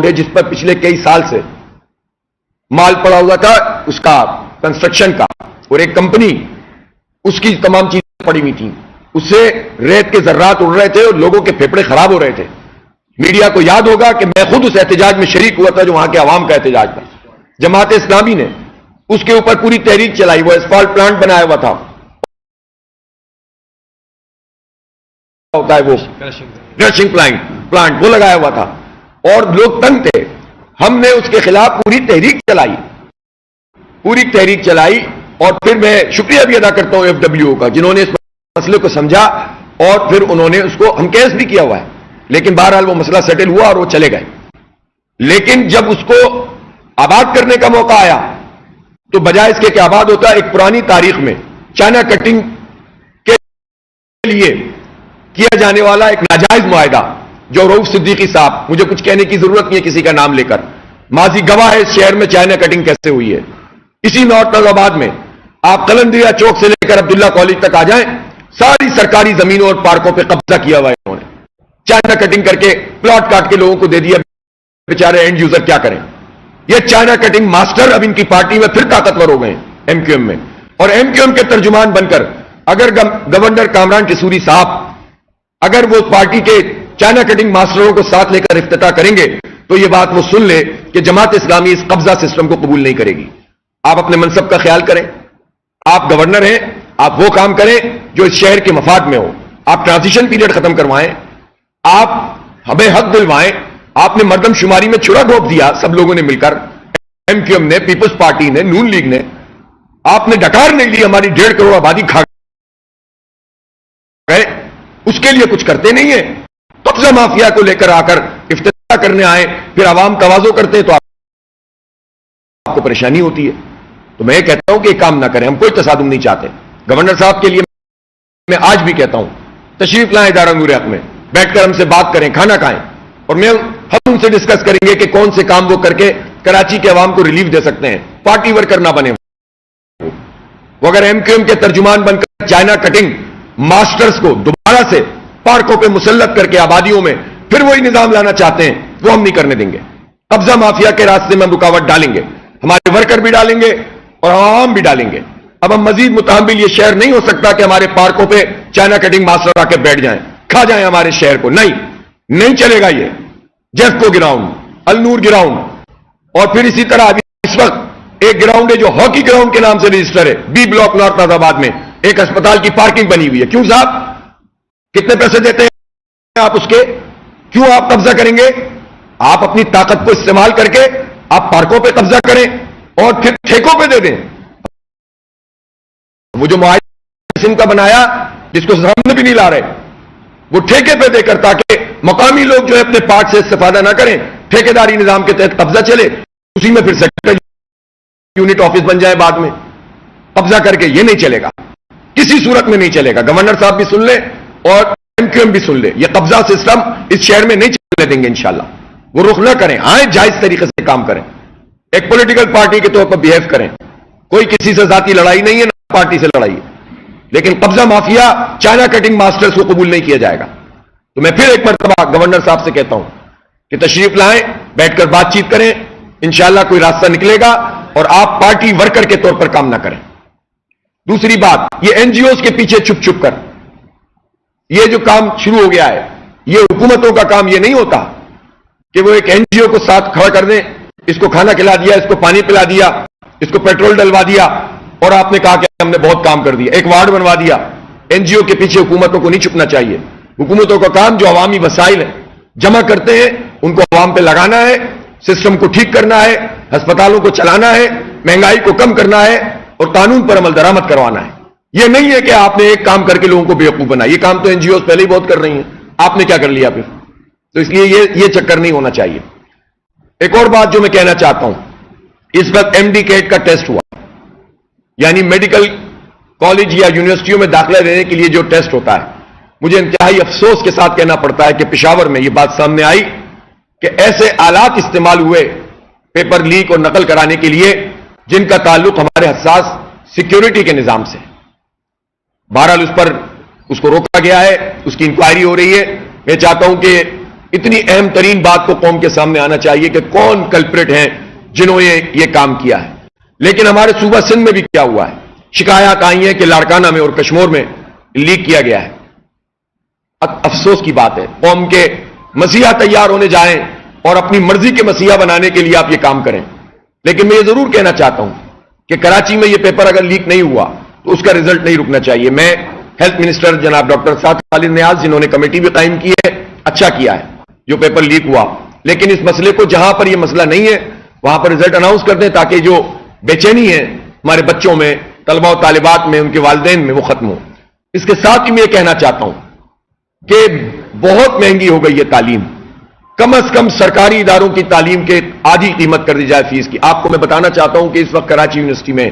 تھے جس پر پچھلے کئی سال سے مال پڑا ہوا تھا اس کا کنسٹرکشن کا, اور ایک کمپنی اس کی تمام چیزیں پڑی ہوئی تھیں, اس سے ریت کے ذرات اڑ رہے تھے اور لوگوں کے پھیپھڑے خراب ہو رہے تھے. میڈیا کو یاد ہوگا کہ میں خود اس احتجاج میں شریک ہوا تھا جو وہاں کے عوام کا احتجاج تھا. جماعت اسلامی نے اس کے اوپر پوری تحریک چلائی, وہ اسفالٹ پلانٹ بنایا ہوا تھا, ہوتا ہے وہ کرشنگ پلانٹ وہ لگایا ہوا تھا, اور لوگ تنگ تھے. ہم نے اس کے خلاف پوری تحریک چلائی, اور پھر میں شکریہ بھی ادا کرتا ہوں ایف ڈبلیو کا جنہوں نے اس مسئلے کو سمجھا, اور پھر انہوں نے اس کو ہم کیس بھی کیا ہوا ہے, لیکن بہرحال وہ مسئلہ سیٹل ہوا اور وہ چلے گئے. لیکن جب اس کو آباد کرنے کا موقع آیا تو بجائے اس کے کہ آباد ہوتا, ایک پرانی تاریخ میں چائنا کٹنگ کے لیے کیا جانے والا ایک ناجائز معاہدہ جو رؤوف صدیقی صاحب, مجھے کچھ کہنے کی ضرورت نہیں ہے کسی کا نام لے کر, ماضی گواہ ہے اس شہر میں چائنا کٹنگ کیسے ہوئی ہے. اسی نارتھ آباد میں آپ قلندریہ چوک سے لے کر عبداللہ کالج تک آ جائیں, ساری سرکاری زمینوں اور پارکوں پہ قبضہ کیا ہوا ہے انہوں نے. چائنا کٹنگ کر کے پلاٹ کاٹ کے لوگوں کو دے دیا, بیچارے اینڈ یوزر کیا کریں. یہ چائنا کٹنگ ماسٹر اب ان کی پارٹی میں پھر طاقتور ہو گئے ایم کیو ایم میں, اور ایم کیو ایم کے ترجمان بن کر اگر گورنر کامران کسوری صاحب اگر وہ پارٹی کے چائنا کٹنگ ماسٹروں کو ساتھ لے کر افتتاح کریں گے تو یہ بات وہ سن لے کہ جماعت اسلامی اس قبضہ سسٹم کو قبول نہیں کرے گی. آپ اپنے منصب کا خیال کریں, آپ گورنر ہیں, آپ وہ کام کریں جو اس شہر کے مفاد میں ہو. آپ ٹرانزیشن پیریڈ ختم کروائیں, آپ ہمیں حق دلوائیں. آپ نے مردم شماری میں چھڑا گھونپ دیا سب لوگوں نے مل کر, ایم کیو ایم نے, پیپلز پارٹی نے, نون لیگ نے. آپ نے ڈکار نہیں لی, ہماری 1.5 کروڑ آبادی کھا گئے, اس کے لیے کچھ کرتے نہیں ہیں. قبضہ مافیا کو لے کر آ کر افتتاح کرنے آئے, پھر عوام تواضع کرتے ہیں تو آپ کو پریشانی ہوتی ہے. تو میں کہتا ہوں کہ یہ کام نہ کریں, ہم کوئی تصادم نہیں چاہتے. گورنر صاحب کے لیے میں آج بھی کہتا ہوں تشریف لائیں ادارہ نور حق میں, بیٹھ کر ہم سے بات کریں, کھانا کھائیں, اور ہم ان سے ڈسکس کریں گے کہ کون سے کام وہ کر کے کراچی کے عوام کو ریلیف دے سکتے ہیں. پارٹی ورکر نہ بنے وہ, اگر ایم کیو ایم کے ترجمان بن کر چائنا کٹنگ ماسٹرز کو دوبارہ سے پارکوں پہ مسلط کر کے آبادیوں میں پھر وہی نظام لانا چاہتے ہیں, وہ ہم نہیں کرنے دیں گے. قبضہ مافیا کے راستے میں ہم رکاوٹ ڈالیں گے, ہمارے ورکر بھی ڈالیں گے اور عوام بھی ڈالیں گے. اب ہم مزید متحمل یہ شہر نہیں ہو سکتا کہ ہمارے پارکوں پہ چائنا کٹنگ ماسٹر آ کے بیٹھ جائیں, کھا جائیں ہمارے شہر کو. نہیں چلے گا. یہ جیفکو گراؤنڈ, النور گراؤنڈ, اور پھر اسی طرح ابھی اس وقت ایک گراؤنڈ ہے جو ہاکی گراؤنڈ کے نام سے رجسٹر ہے, بی بلاک نارتھ آباد میں, ایک اسپتال کی پارکنگ بنی ہوئی ہے. کیوں صاحب, کتنے پیسے دیتے ہیں آپ اس کے, کیوں آپ قبضہ کریں گے؟ آپ اپنی طاقت کو استعمال کر کے آپ پارکوں پہ قبضہ کریں اور پھر ٹھیکوں پہ دے دیں. وہ جو معاہدہ قسم کا بنایا جس کو سامنے بھی نہیں لا رہے, وہ ٹھیکے پہ دے کر تاکہ مقامی لوگ جو ہے اپنے پارٹ سے استفادہ نہ کریں, ٹھیکیداری نظام کے تحت قبضہ چلے, اسی میں پھر سیکٹر یونٹ آفس بن جائے بعد میں. قبضہ کر کے یہ نہیں چلے گا, کسی صورت میں نہیں چلے گا. گورنر صاحب بھی سن لیں اور ایم کیو ایم بھی سن لے, یہ قبضہ سسٹم اس شہر میں نہیں چلنے دیں گے انشاءاللہ. وہ رخ نہ کریں, آئیں جائز طریقے سے کام کریں, ایک پولیٹیکل پارٹی کے طور پر بیہیو کریں. کوئی کسی سے ذاتی لڑائی نہیں ہے, نہ پارٹی سے لڑائی ہے, لیکن قبضہ مافیا چائنا کٹنگ ماسٹرز کو قبول نہیں کیا جائے گا. تو میں پھر ایک مرتبہ گورنر صاحب سے کہتا ہوں کہ تشریف لائیں, بیٹھ کر بات چیت کریں, انشاءاللہ کوئی راستہ نکلے گا, اور آپ پارٹی ورکر کے طور پر کام نہ کریں. دوسری بات, یہ این جی اوز کے پیچھے چھپ چھپ کر یہ جو کام شروع ہو گیا ہے, یہ حکومتوں کا کام یہ نہیں ہوتا کہ وہ ایک این جی او کو ساتھ کھڑا کر دیں, اس کو کھانا کھلا دیا, اس کو پانی پلا دیا, اس کو پیٹرول ڈلوا دیا, اور آپ نے کہا کہ ہم نے بہت کام کر دیا, ایک وارڈ بنوا دیا. این جی او کے پیچھے حکومتوں کو نہیں چھپنا چاہیے. حکومتوں کا کام جو عوامی وسائل ہیں جمع کرتے ہیں ان کو عوام پہ لگانا ہے, سسٹم کو ٹھیک کرنا ہے, ہسپتالوں کو چلانا ہے, مہنگائی کو کم کرنا ہے, اور قانون پر عمل درآمد کروانا ہے. یہ نہیں ہے کہ آپ نے ایک کام کر کے لوگوں کو بیوقوف بنایا. یہ کام تو این جی اوز پہلے ہی بہت کر رہی ہیں, آپ نے کیا کر لیا پھر؟ تو اس لیے یہ چکر نہیں ہونا چاہیے. ایک اور بات جو میں کہنا چاہتا ہوں, اس وقت ایم ڈی کیٹ کا ٹیسٹ ہوا, یعنی میڈیکل کالج یا یونیورسٹیوں میں داخلہ لینے کے لیے جو ٹیسٹ ہوتا ہے. مجھے انتہائی افسوس کے ساتھ کہنا پڑتا ہے کہ پشاور میں یہ بات سامنے آئی کہ ایسے آلات استعمال ہوئے پیپر لیک اور نقل کرانے کے لیے جن کا تعلق ہمارے حساس سیکیورٹی کے نظام سے. بہرحال اس کو روکا گیا ہے, اس کی انکوائری ہو رہی ہے. میں چاہتا ہوں کہ اتنی اہم ترین بات کو قوم کے سامنے آنا چاہیے کہ کون کلپریٹ ہیں جنہوں نے یہ کام کیا ہے. لیکن ہمارے صوبہ سندھ میں بھی کیا ہوا ہے؟ شکایات آئی ہیں کہ لاڑکانہ میں اور کشمور میں لیک کیا گیا ہے. افسوس کی بات ہے، قوم کے مسیحا تیار ہونے جائیں اور اپنی مرضی کے مسیحا بنانے کے لیے آپ یہ کام کریں. لیکن میں یہ ضرور کہنا چاہتا ہوں کہ کراچی میں یہ پیپر اگر لیک نہیں ہوا تو اس کا رزلٹ نہیں رکنا چاہیے. میں ہیلتھ منسٹر جناب ڈاکٹر سعد خالد نیاز جنہوں نے کمیٹی بھی قائم کی ہے، اچھا کیا ہے جو پیپر لیک ہوا. لیکن اس مسئلے کو جہاں پر یہ مسئلہ نہیں ہے وہاں پر رزلٹ اناؤنس کر دیں تاکہ جو بے چینی ہے ہمارے بچوں میں، طلبہ و طالبات میں، ان کے والدین میں، وہ ختم ہو. اس کے ساتھ ہی میں یہ کہنا چاہتا ہوں کہ بہت مہنگی ہو گئی ہے تعلیم. کم از کم سرکاری اداروں کی تعلیم کے آدھی قیمت کر دی جائے فیس کی. آپ کو میں بتانا چاہتا ہوں کہ اس وقت کراچی یونیورسٹی میں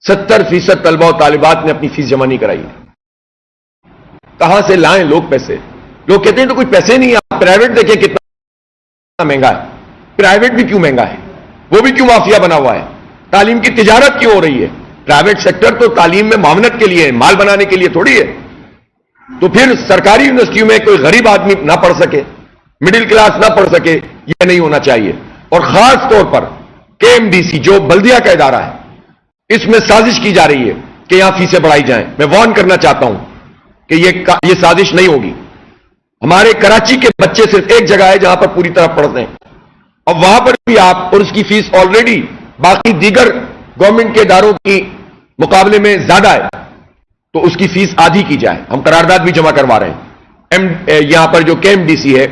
70% طلبہ و طالبات نے اپنی فیس جمع نہیں کرائی. کہاں سے لائیں لوگ پیسے؟ لوگ کہتے ہیں تو کوئی پیسے نہیں. آپ پرائیویٹ دیکھیں کتنا مہنگا ہے. پرائیویٹ بھی کیوں مہنگا ہے؟ وہ بھی کیوں مافیا بنا ہوا ہے؟ تعلیم کی تجارت کیوں ہو رہی ہے؟ پرائیویٹ سیکٹر تو تعلیم میں معاونت کے لیے ہے، مال بنانے کے لیے تھوڑی ہے. تو پھر سرکاری یونیورسٹیوں میں کوئی غریب آدمی نہ پڑھ سکے، مڈل کلاس نہ پڑھ سکے، یہ نہیں ہونا چاہیے. اور خاص طور پر KMDC جو بلدیہ کا ادارہ ہے، اس میں سازش کی جا رہی ہے کہ یہاں فیسیں بڑھائی جائیں. میں وارن کرنا چاہتا ہوں کہ یہ سازش نہیں ہوگی. ہمارے کراچی کے بچے صرف ایک جگہ ہے جہاں پر پوری طرح پڑھتے ہیں، اور وہاں پر بھی آپ، اور اس کی فیس آلریڈی باقی دیگر گورنمنٹ کے اداروں کی مقابلے میں زیادہ ہے، تو اس کی فیس آدھی کی جائے. ہم قرارداد بھی جمع کروا رہے ہیں. یہاں پر جو KMDC ہے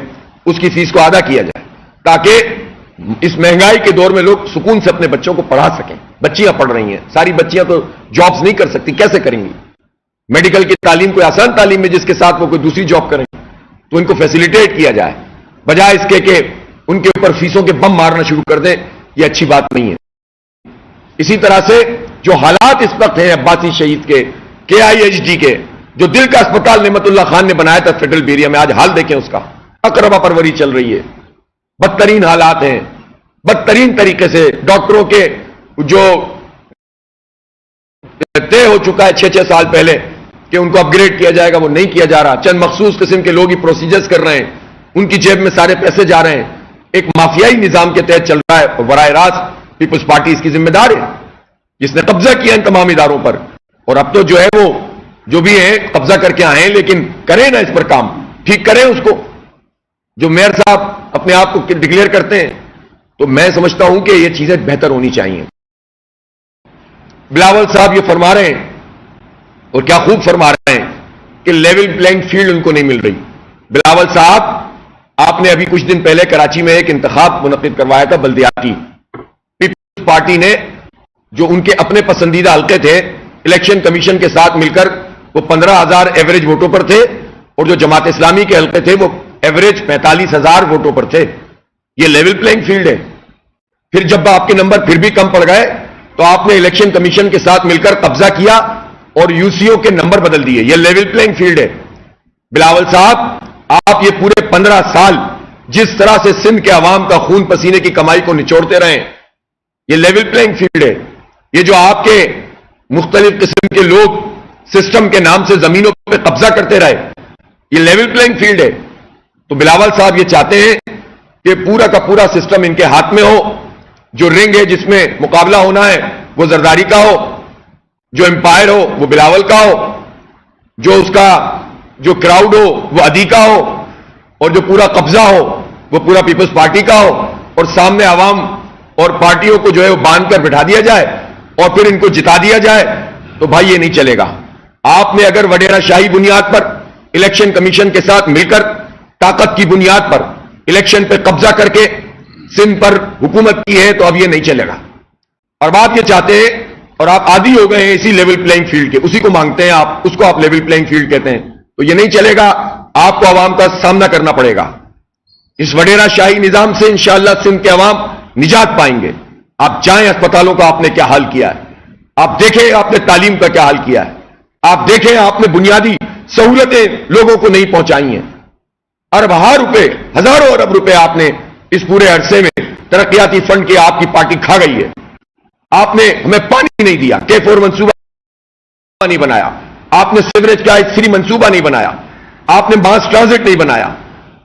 اس کی فیس کو آدھا کیا جائے تاکہ اس مہنگائی کے دور میں لوگ سکون سے اپنے بچوں کو پڑھا سکیں. بچیاں پڑھ رہی ہیں، ساری بچیاں تو جابز نہیں کر سکتی، کیسے کریں گی؟ میڈیکل کی تعلیم کوئی آسان تعلیم ہے جس کے ساتھ وہ کوئی دوسری جاب کریں، تو ان کو فیسیلیٹیٹ کیا جائے بجائے اس کے کہ ان کے اوپر فیسوں کے بم مارنا شروع کر دیں. یہ اچھی بات نہیں ہے. اسی طرح سے جو حالات اس وقت ہیں عباسی شہید کے، KIHD کے، جو دل کا اسپتال نعمت اللہ خان نے بنایا تھا فیڈرل بیریا میں، آج حال دیکھیں اس کا. اقربا پروری چل رہی ہے، بدترین حالات ہیں، بدترین طریقے سے. ڈاکٹروں کے جو طے ہو چکا ہے 6 سال پہلے کہ ان کو اپ گریڈ کیا جائے گا، وہ نہیں کیا جا رہا. چند مخصوص قسم کے لوگ ہی پروسیجرز کر رہے ہیں، ان کی جیب میں سارے پیسے جا رہے ہیں. ایک مافیائی نظام کے تحت چل رہا ہے، اور براہ راست پیپلز پارٹی اس کی ذمہ دار ہے جس نے قبضہ کیا ان تمام اداروں پر. اور اب تو جو ہے وہ جو بھی ہیں قبضہ کر کے آئے ہیں، لیکن کریں نا اس پر کام، ٹھیک کریں اس کو. جو میئر صاحب اپنے آپ کو ڈکلیئر کرتے ہیں، تو میں سمجھتا ہوں کہ یہ چیزیں بہتر ہونی چاہیے. بلاول صاحب یہ فرما رہے ہیں، اور کیا خوب فرما رہے ہیں، کہ لیول پلینگ فیلڈ ان کو نہیں مل رہی. بلاول صاحب، آپ نے ابھی کچھ دن پہلے کراچی میں ایک انتخاب منعقد کروایا تھا بلدیاتی. پیپلز پارٹی نے، جو ان کے اپنے پسندیدہ حلقے تھے، الیکشن کمیشن کے ساتھ مل کر وہ 15,000 ایوریج ووٹوں پر تھے، اور جو جماعت اسلامی کے حلقے تھے وہ ایوریج 45,000 ووٹوں پر تھے. یہ لیول پلینگ فیلڈ ہے. پھر جب آپ کے نمبر پھر بھی کم پڑ گئے تو آپ نے الیکشن کمیشن کے ساتھ مل کر قبضہ کیا اور UCO کے نمبر بدل دیے. یہ لیول پلینگ فیلڈ ہے. بلاول صاحب، آپ یہ پورے 15 سال جس طرح سے سندھ کے عوام کا خون پسینے کی کمائی کو نچوڑتے رہے، یہ لیول پلینگ فیلڈ ہے. یہ جو آپ کے مختلف قسم کے لوگ سسٹم کے نام سے زمینوں پہ قبضہ کرتے رہے، یہ لیول پلینگ فیلڈ ہے. تو بلاول صاحب یہ چاہتے ہیں کہ پورا کا پورا سسٹم ان کے ہاتھ میں ہو. جو رنگ ہے جس میں مقابلہ ہونا ہے وہ زرداری کا ہو، جو امپائر ہو وہ بلاول کا ہو، جو اس کا جو کراؤڈ ہو وہ ادی کا ہو، اور جو پورا قبضہ ہو وہ پورا پیپلز پارٹی کا ہو. اور سامنے عوام اور پارٹیوں کو جو ہے وہ باندھ کر بٹھا دیا جائے اور پھر ان کو جتا دیا جائے. تو بھائی یہ نہیں چلے گا. آپ نے اگر وڈیرا شاہی بنیاد پر الیکشن کمیشن کے ساتھ مل کر طاقت کی بنیاد پر الیکشن پہ قبضہ کر کے سندھ پر حکومت کی ہے تو اب یہ نہیں چلے گا. اور بات یہ چاہتے ہیں، اور آپ عادی ہو گئے ہیں اسی لیول پلینگ فیلڈ کے، اسی کو مانگتے ہیں آپ، اس کو آپ لیول پلینگ فیلڈ کہتے ہیں. تو یہ نہیں چلے گا. آپ کو عوام کا سامنا کرنا پڑے گا. اس وڈیرا شاہی نظام سے انشاءاللہ سندھ کے عوام نجات پائیں گے. آپ جائیں اسپتالوں کا آپ نے کیا حال کیا ہے، آپ دیکھیں آپ نے تعلیم کا کیا حال کیا ہے، آپ دیکھیں آپ نے بنیادی سہولتیں لوگوں کو نہیں پہنچائی ہیں. اربوں روپے، ہزاروں ارب روپے آپ نے اس پورے عرصے میں ترقیاتی فنڈ کی آپ کی پارٹی کھا گئی ہے. آپ نے ہمیں پانی نہیں دیا، K4 منصوبہ نہیں بنایا، آپ نے سیوریج کا ایک فری منصوبہ نہیں بنایا، آپ نے ماس ٹرانزٹ نہیں بنایا،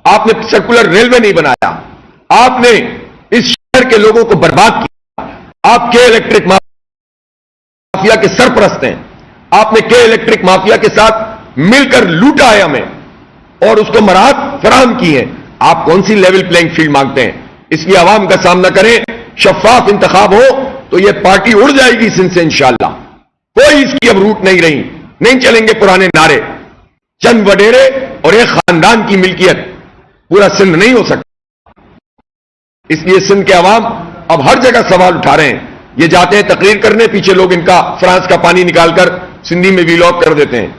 آپ نے سرکولر ریلوے نہیں بنایا, آپ نے اس شہر کے لوگوں کو برباد کیا. آپ کے الیکٹرک مافیا کے سرپرست ہیں, آپ نے کے الیکٹرک مافیا کے ساتھ مل کر لوٹا ہے ہمیں اور اس کو مراحت فراہم کی ہیں. آپ کون سی لیول پلینگ فیلڈ مانگتے ہیں؟ اس لیے عوام کا سامنا کریں, شفاف انتخاب ہو تو یہ پارٹی اڑ جائے گی سندھ سے انشاءاللہ. کوئی اس کی اب روٹ نہیں رہی, نہیں چلیں گے پرانے نعرے. چند وڈیرے اور ایک خاندان کی ملکیت پورا سندھ نہیں ہو سکتا. اس لیے سندھ کے عوام اب ہر جگہ سوال اٹھا رہے ہیں. یہ جاتے ہیں تقریر کرنے, پیچھے لوگ ان کا فرانس کا پانی نکال کر سندھی میں ویلاگ کر دیتے ہیں.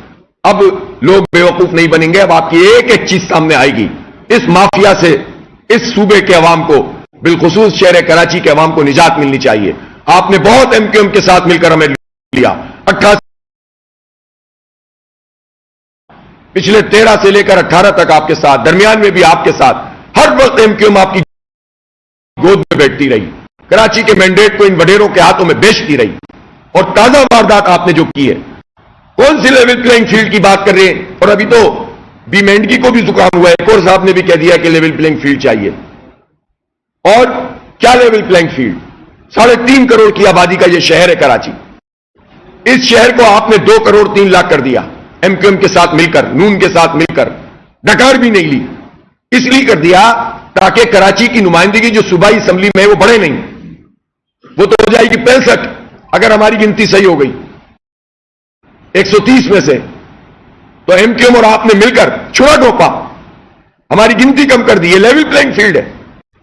اب لوگ بیوقوف نہیں بنیں گے, اب آپ کی ایک ایک چیز سامنے آئے گی. اس مافیا سے اس صوبے کے عوام کو, بالخصوص شہر کراچی کے عوام کو نجات ملنی چاہیے. آپ نے بہت ایم کیو ایم کے ساتھ مل کر ہمیں لیا, 88 پچھلے 13 سے لے کر 18 تک آپ کے ساتھ, درمیان میں بھی آپ کے ساتھ, ہر وقت ایم کیو ایم آپ کی گود میں بیٹھتی رہی, کراچی کے مینڈیٹ کو ان وڈیروں کے ہاتھوں میں بیچتی رہی. اور تازہ واردات آپ نے جو کی ہے, کون سی لیول پلینگ فیلڈ کی بات کر رہے ہیں؟ اور ابھی تو بی مینڈکی کو بھی زکام ہوا ہے, ایک اور صاحب نے بھی کہہ دیا کہ لیول پلینگ فیلڈ چاہیے. اور کیا لیول پلینگ فیلڈ؟ 3.5 کروڑ کی آبادی کا یہ شہر ہے کراچی. اس شہر کو آپ نے 2 کروڑ 3 لاکھ کر دیا, ایم کیو ایم کے ساتھ مل کر, نون کے ساتھ مل کر. ڈکار بھی نہیں لی. اس لیے کر دیا تاکہ کراچی کی نمائندگی جو صوبائی اسمبلی میں ہے وہ بڑھے نہیں. وہ تو ہو جائے گی 65 اگر ہماری گنتی صحیح ہو گئی 130 میں سے. تو ایم کیو ایم اور آپ نے مل کر چھوڑا ڈوپا, ہماری گنتی کم کر دی. یہ لیول پلینگ فیلڈ ہے,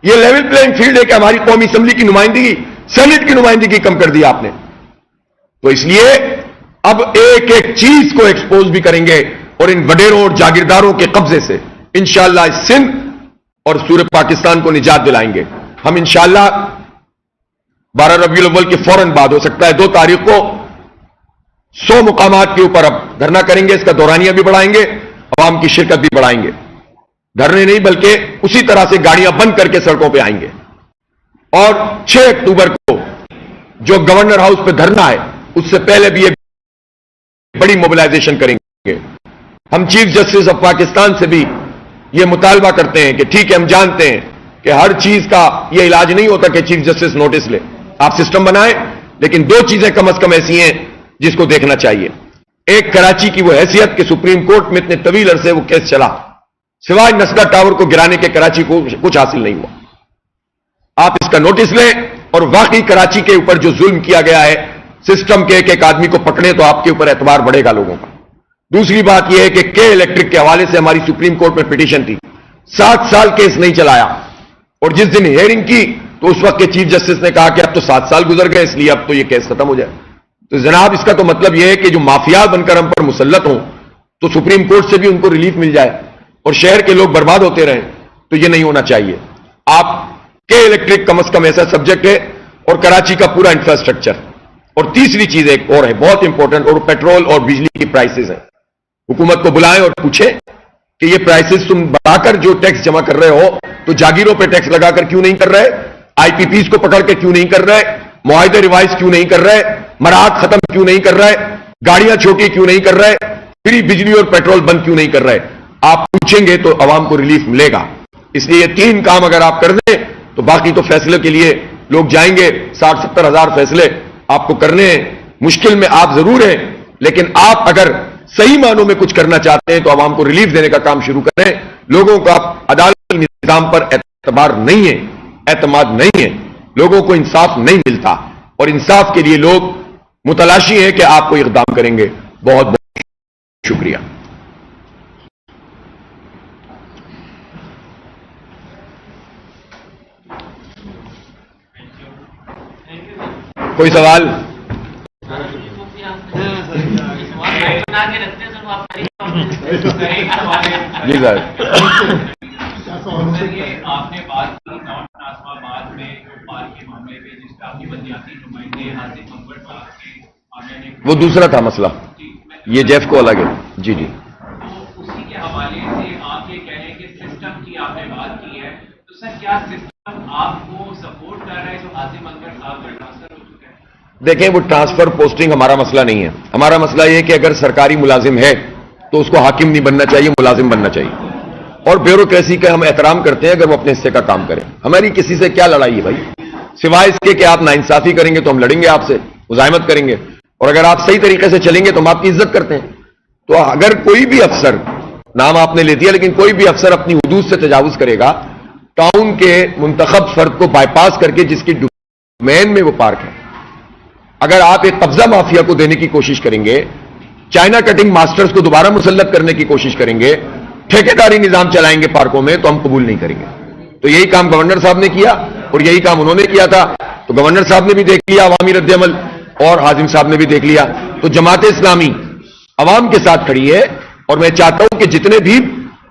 یہ لیول پلینگ فیلڈ ہے کہ ہماری قومی اسمبلی کی نمائندگی, سینٹ کی نمائندگی کم کر دی آپ نے. تو اس لیے اب ایک ایک چیز کو ایکسپوز بھی کریں گے اور ان وڈیروں اور جاگیرداروں کے قبضے سے انشاءاللہ اس سندھ اور سورے پاکستان کو نجات دلائیں گے. ہم انشاءاللہ 12 ربیع الاول کے فوراً بعد, ہو سکتا ہے 2 تاریخ کو 100 مقامات کے اوپر اب دھرنا کریں گے. اس کا دورانیہ بھی بڑھائیں گے, عوام کی شرکت بھی بڑھائیں گے. دھرنے نہیں بلکہ اسی طرح سے گاڑیاں بند کر کے سڑکوں پہ آئیں گے. اور 6 اکتوبر کو جو گورنر ہاؤس پہ دھرنا ہے, اس سے پہلے بھی ایک بڑی موبلائزیشن کریں گے. ہم چیف جسٹس آف پاکستان سے بھی یہ مطالبہ کرتے ہیں کہ ٹھیک ہے, ہم جانتے ہیں کہ ہر چیز کا یہ علاج نہیں ہوتا کہ چیف جسٹس نوٹس لے, آپ سسٹم بنائیں, لیکن 2 چیزیں کم از کم ایسی ہیں جس کو دیکھنا چاہیے. ایک, کراچی کی وہ حیثیت کہ سپریم کورٹ میں اتنے طویل عرصے وہ کیس چلا, سوائے نسدہ ٹاور کو گرانے کے کراچی کو کچھ حاصل نہیں ہوا. آپ اس کا نوٹس لیں اور واقعی کراچی کے اوپر جو ظلم کیا گیا ہے سسٹم کے ایک آدمی کو پکڑیں تو آپ کے اوپر اعتبار بڑھے گا لوگوں کا. دوسری بات یہ ہے کہ کے الیکٹرک کے حوالے سے ہماری سپریم کورٹ میں پٹیشن تھی, 7 سال کیس نہیں چلایا, اور جس دن ہیئرنگ کی تو اس وقت کے چیف جسٹس نے کہا کہ اب تو 7 سال گزر گئے, اس لیے اب تو یہ کیس ختم ہو جائے. تو جناب اس کا تو مطلب یہ ہے کہ جو مافیا بن کر ہم پر مسلط ہوں تو سپریم کورٹ سے بھی ان کو ریلیف مل جائے اور شہر کے لوگ برباد ہوتے رہیں, تو یہ نہیں ہونا چاہیے. آپ کے الیکٹرک کم از کم ایسا سبجیکٹ ہے, اور کراچی کا پورا انفراسٹرکچر. اور تیسری چیز ایک اور ہے بہت امپورٹنٹ, اور پیٹرول اور بجلی کی پرائسز ہیں. حکومت کو بلائیں اور پوچھیں کہ یہ پرائسز تم بڑھا کر جو ٹیکس جمع کر رہے ہو تو جاگیروں پہ ٹیکس لگا کر کیوں نہیں کر رہے, آئی پی پیز کو پکڑ کے کیوں نہیں کر رہے, معاہدے ریوائز کیوں نہیں کر رہے, مراحت ختم کیوں نہیں کر رہے, گاڑیاں چھوٹی کیوں نہیں کر رہے, فری بجلی اور پیٹرول بند کیوں نہیں کر رہے. آپ پوچھیں گے تو عوام کو ریلیف ملے گا. اس لیے یہ 3 کام اگر آپ کر دیں تو باقی تو فیصلے کے لیے لوگ جائیں گے. 60-70 ہزار فیصلے آپ کو کرنے ہیں, مشکل میں آپ ضرور ہیں, لیکن آپ اگر صحیح معنوں میں کچھ کرنا چاہتے ہیں تو عوام کو ریلیف دینے کا کام شروع کریں. لوگوں کا عدالتی نظام پر اعتبار نہیں ہے, اعتماد نہیں ہے, لوگوں کو انصاف نہیں ملتا, اور انصاف کے لیے لوگ متلاشی ہیں کہ آپ کو اقدام کریں گے. بہت بہت شکریہ. کوئی سوال؟ جی سر. آپ نے بات کی ناسما آباد میں پارک کے معاملے پہ جس کا اپنی بلدیاتی نمائندے حاصل منگل صاحب وہ دوسرا تھا مسئلہ, یہ جیف کو الگ ہے. جی جی. تو اسی کے حوالے سے آپ یہ کہہ رہے ہیں کہ سسٹم کی آپ نے بات کی ہے, تو سر کیا سسٹم آپ کو سپورٹ کر رہا ہے جو حاصل منگل صاحب کا ٹرانسفر ہو چکا ہے؟ دیکھیں, وہ ٹرانسفر پوسٹنگ ہمارا مسئلہ نہیں ہے. ہمارا مسئلہ یہ کہ اگر سرکاری ملازم ہے تو اس کو حاکم نہیں بننا چاہیے, ملازم بننا چاہیے. اور بیوروکریسی کا ہم احترام کرتے ہیں اگر وہ اپنے حصے کا کام کریں. ہماری کسی سے کیا لڑائی ہے بھائی, سوائے اس کے کہ آپ ناانصافی کریں گے تو ہم لڑیں گے آپ سے, مزاحمت کریں گے, اور اگر آپ صحیح طریقے سے چلیں گے تو ہم آپ کی عزت کرتے ہیں. تو اگر کوئی بھی افسر, نام آپ نے لے دیا لیکن کوئی بھی افسر اپنی حدود سے تجاوز کرے گا, ٹاؤن کے منتخب فرد کو بائی پاس کر کے جس کی ڈومین میں وہ پارک ہے, اگر آپ ایک قبضہ مافیا کو دینے کی کوشش کریں گے, چائنا کٹنگ ماسٹرز کو دوبارہ مسلط کرنے کی کوشش کریں گے, ٹھیکیداری نظام چلائیں گے پارکوں میں, تو ہم قبول نہیں کریں گے. تو یہی کام گورنر صاحب نے کیا اور یہی کام انہوں نے کیا تھا. تو گورنر صاحب نے بھی دیکھ لیا عوامی رد عمل, اور حازم صاحب نے بھی دیکھ لیا. تو جماعت اسلامی عوام کے ساتھ کھڑی ہے, اور میں چاہتا ہوں کہ جتنے بھی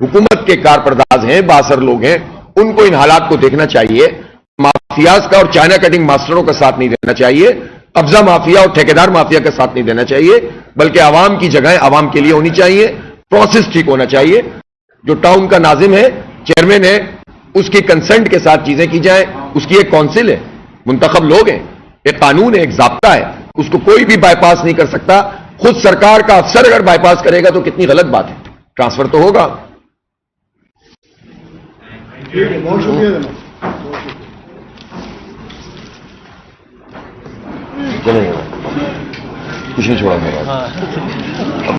حکومت کے کارپرداز ہیں, بااثر لوگ ہیں, ان کو ان حالات کو دیکھنا چاہیے. مافیاز کا اور چائنا کٹنگ ماسٹروں کا ساتھ نہیں دینا چاہیے, قبضہ مافیا اور ٹھیکیدار مافیا کا ساتھ نہیں دینا چاہیے, بلکہ عوام کی جگہیں عوام کے لیے ہونی چاہیے. پروسیس ٹھیک ہونا چاہیے. جو ٹاؤن کا ناظم ہے, چیئرمین ہے, اس کی کنسنٹ کے ساتھ چیزیں کی جائیں. اس کی ایک کونسل ہے, منتخب لوگ ہیں, ایک قانون ہے, ایک ضابطہ ہے, اس کو کوئی بھی بائی پاس نہیں کر سکتا. خود سرکار کا افسر اگر بائی پاس کرے گا تو کتنی غلط بات ہے. ٹرانسفر تو ہوگا. بہت شکریہ جناب. کچھ نہیں چھوڑا میرا.